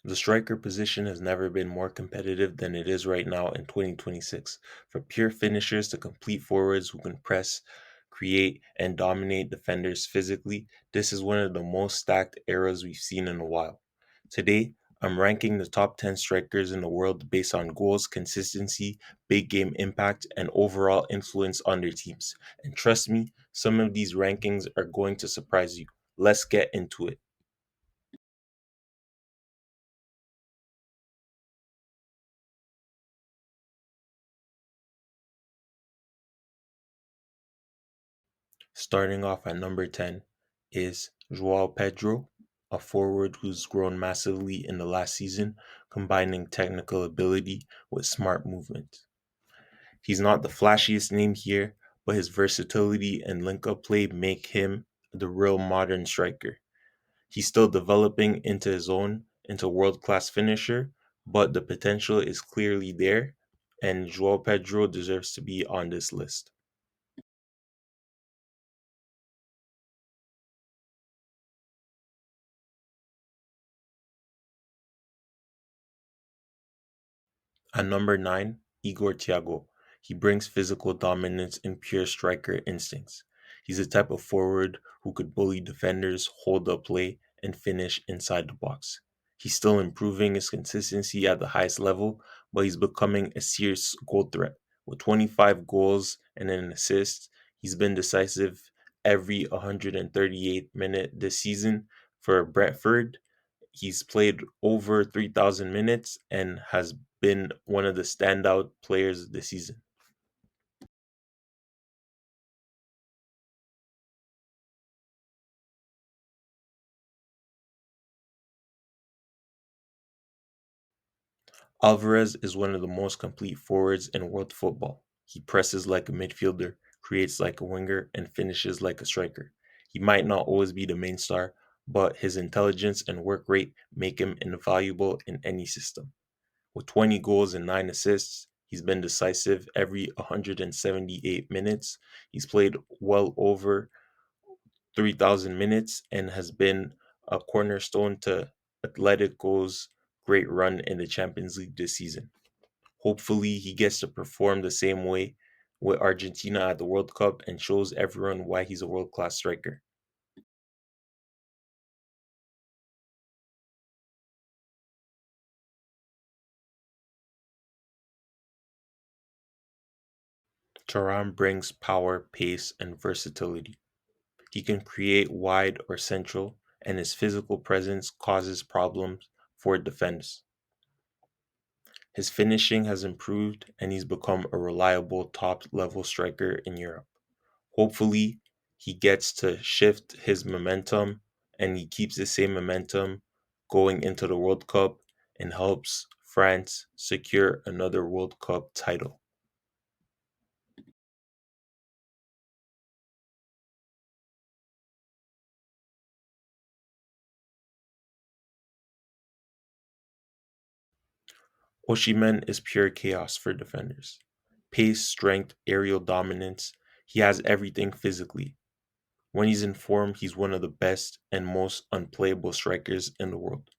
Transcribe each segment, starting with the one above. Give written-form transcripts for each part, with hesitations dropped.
The striker position has never been more competitive than it is right now in 2026. For pure finishers to complete forwards who can press, create, and dominate defenders physically, this is one of the most stacked eras we've seen in a while. Today, I'm ranking the top 10 strikers in the world based on goals, consistency, big game impact, and overall influence on their teams. And trust me, some of these rankings are going to surprise you. Let's get into it. Starting off at number 10 is João Pedro, a forward who's grown massively in the last season, combining technical ability with smart movement. He's not the flashiest name here, but his versatility and link up play make him the real modern striker. He's still developing into his own, into world class finisher, but the potential is clearly there, and João Pedro deserves to be on this list. At number 9, Igor Thiago. He brings physical dominance and pure striker instincts. He's the type of forward who could bully defenders, hold up play, and finish inside the box. He's still improving his consistency at the highest level, but he's becoming a serious goal threat. With 25 goals and an assist, he's been decisive every 138 minute this season for Brentford. He's played over 3,000 minutes and has been one of the standout players this season. Alvarez is one of the most complete forwards in world football. He presses like a midfielder, creates like a winger, and finishes like a striker. He might not always be the main star, but his intelligence and work rate make him invaluable in any system. With 20 goals and 9 assists, he's been decisive every 178 minutes. He's played well over 3,000 minutes and has been a cornerstone to Atletico's great run in the Champions League this season. Hopefully, he gets to perform the same way with Argentina at the World Cup and shows everyone why he's a world class striker. Thuram brings power, pace, and versatility. He can create wide or central, and his physical presence causes problems for defense. His finishing has improved and he's become a reliable top level striker in Europe. Hopefully, he gets to shift his momentum and he keeps the same momentum going into the World Cup and helps France secure another World Cup title. Osimhen is pure chaos for defenders. Pace, strength, aerial dominance. He has everything physically. When he's in form, he's one of the best and most unplayable strikers in the world.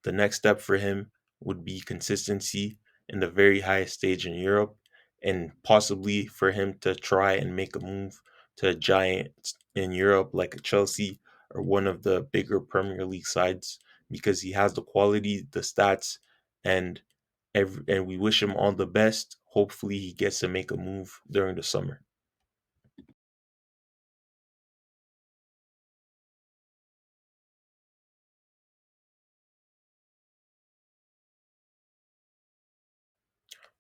The next step for him would be consistency in the very highest stage in Europe and possibly for him to try and make a move to a giant in Europe like a Chelsea or one of the bigger Premier League sides because he has the quality, the stats, and and we wish him all the best. Hopefully he gets to make a move during the summer.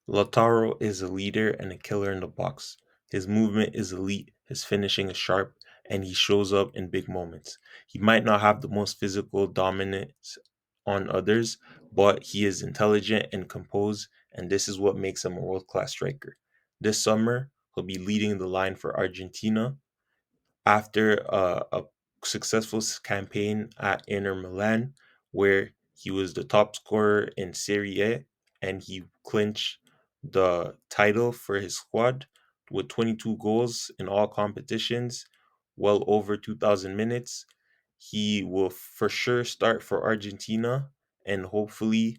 Lautaro is a leader and a killer in the box. His movement is elite, his finishing is sharp, and he shows up in big moments. He might not have the most physical dominance on others, but he is intelligent and composed, and this is what makes him a world class striker. This summer, he'll be leading the line for Argentina after a successful campaign at Inter Milan, where he was the top scorer in Serie A and he clinched the title for his squad with 22 goals in all competitions, well over 2,000 minutes. He will for sure start for Argentina and hopefully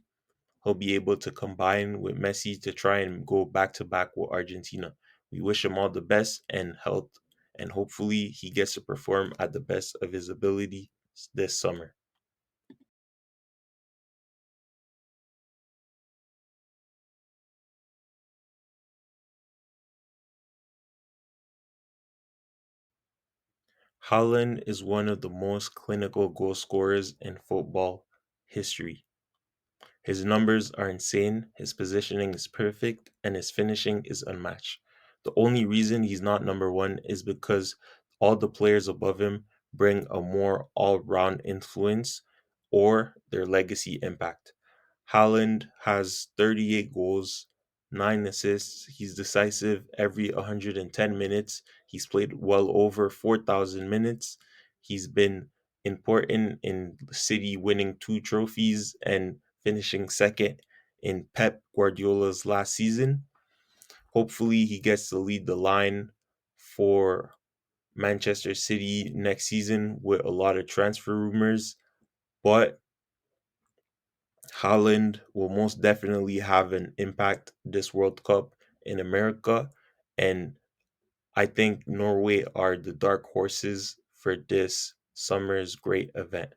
he'll be able to combine with Messi to try and go back to back with Argentina. We wish him all the best and health, and hopefully he gets to perform at the best of his ability this summer. Haaland is one of the most clinical goal scorers in football history. His numbers are insane, his positioning is perfect, and his finishing is unmatched. The only reason he's not number one is because all the players above him bring a more all round influence or their legacy impact. Haaland has 38 goals, 9 assists. He's decisive every 110 minutes. He's played well over 4,000 minutes. He's been important in City winning 2 trophies and finishing second in Pep Guardiola's last season. Hopefully, he gets to lead the line for Manchester City next season with a lot of transfer rumors. But Haaland will most definitely have an impact this World Cup in America. And I think Norway are the dark horses for this summer's great event.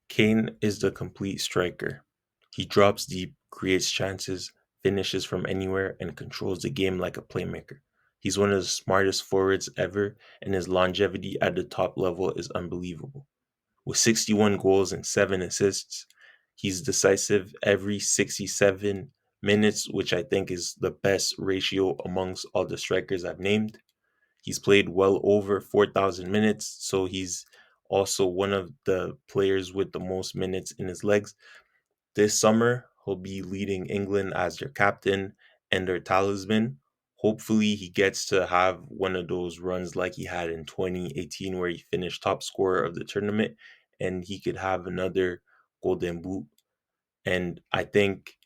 Kane is the complete striker. He drops deep, creates chances, finishes from anywhere, and controls the game like a playmaker. He's one of the smartest forwards ever, and his longevity at the top level is unbelievable. With 61 goals and 7 assists, he's decisive every 67 minutes, which I think is the best ratio amongst all the strikers I've named. He's played well over 4,000 minutes, so he's also one of the players with the most minutes in his legs. This summer, he'll be leading England as their captain and their talisman. Hopefully, he gets to have one of those runs like he had in 2018, where he finished top scorer of the tournament, and he could have another golden boot. And I think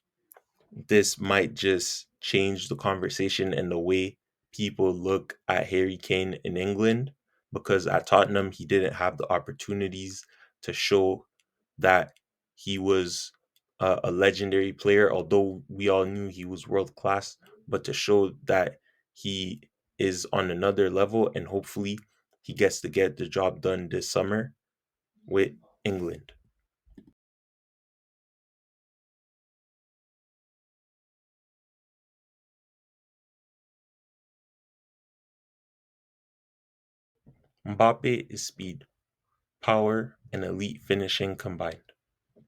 this might just change the conversation and the way people look at Harry Kane in England, because at Tottenham he didn't have the opportunities to show that he was a legendary player, although we all knew he was world class, but to show that he is on another level, and hopefully he gets to get the job done this summer with England. Mbappe is speed, power, and elite finishing combined.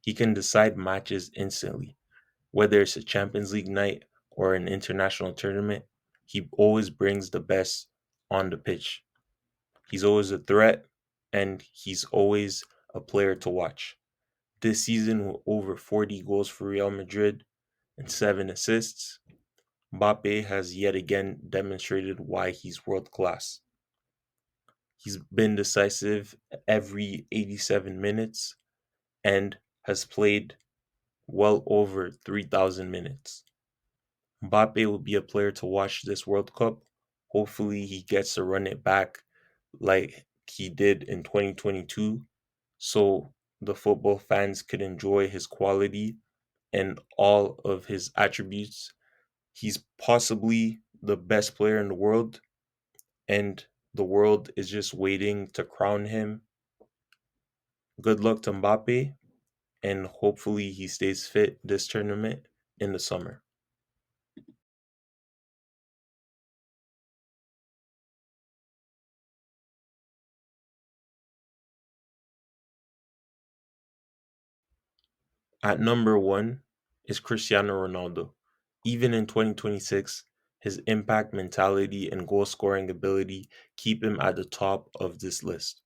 He can decide matches instantly, whether it's a Champions League night or an international tournament. He always brings the best on the pitch. He's always a threat, and he's always a player to watch. This season, with over 40 goals for Real Madrid and 7 assists, Mbappe has yet again demonstrated why he's world class. He's been decisive every 87 minutes and has played well over 3,000 minutes. Mbappe will be a player to watch this World Cup. Hopefully, he gets to run it back like he did in 2022 so the football fans could enjoy his quality and all of his attributes. He's possibly the best player in the world, and the world is just waiting to crown him. Good luck to Mbappe, and hopefully, he stays fit this tournament in the summer. At number one is Cristiano Ronaldo. Even in 2026, his impact mentality and goal scoring ability keep him at the top of this list.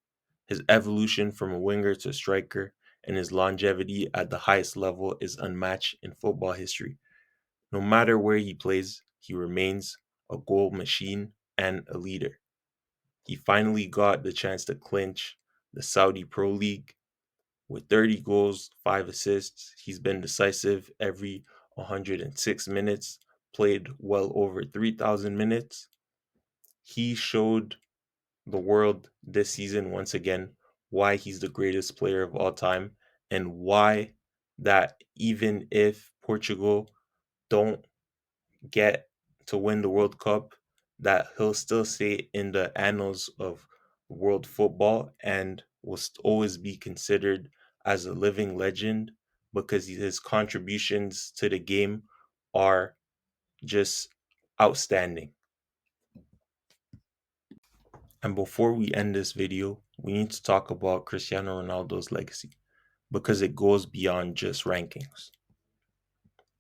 His evolution from a winger to striker and his longevity at the highest level is unmatched in football history. No matter where he plays, he remains a goal machine and a leader. He finally got the chance to clinch the Saudi Pro League with 30 goals, 5 assists. He's been decisive every 106 minutes, played well over 3,000 minutes. He showed the world this season once again why he's the greatest player of all time, and why that even if Portugal don't get to win the World Cup, that he'll still stay in the annals of world football and will always be considered as a living legend, because his contributions to the game are just outstanding. And before we end this video, we need to talk about Cristiano Ronaldo's legacy, because it goes beyond just rankings.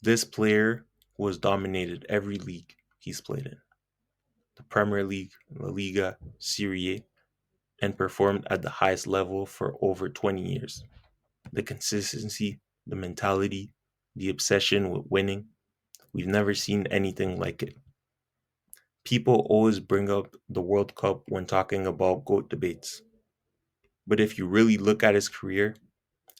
This player who has dominated every league he's played in, the Premier League, La Liga, Serie A, and performed at the highest level for over 20 years. The consistency, the mentality, the obsession with winning, we've never seen anything like it. People always bring up the World Cup when talking about GOAT debates. But if you really look at his career,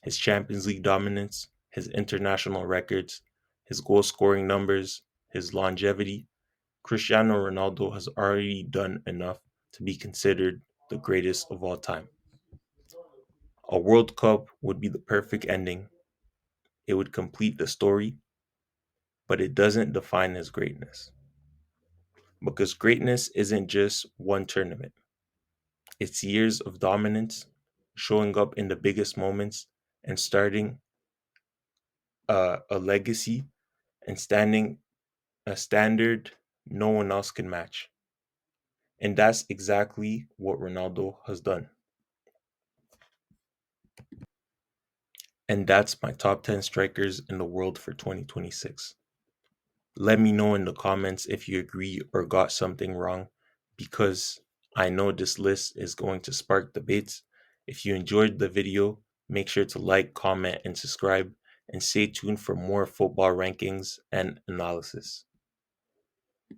his Champions League dominance, his international records, his goal scoring numbers, his longevity, Cristiano Ronaldo has already done enough to be considered the greatest of all time. A World Cup would be the perfect ending. It would complete the story, but it doesn't define his greatness. Because greatness isn't just one tournament, it's years of dominance, showing up in the biggest moments, and starting a legacy and standing a standard no one else can match. And that's exactly what Ronaldo has done. And that's my top 10 strikers in the world for 2026. Let me know in the comments if you agree or got something wrong, because I know this list is going to spark debates. If you enjoyed the video, make sure to like, comment, and subscribe, and stay tuned for more football rankings and analysis.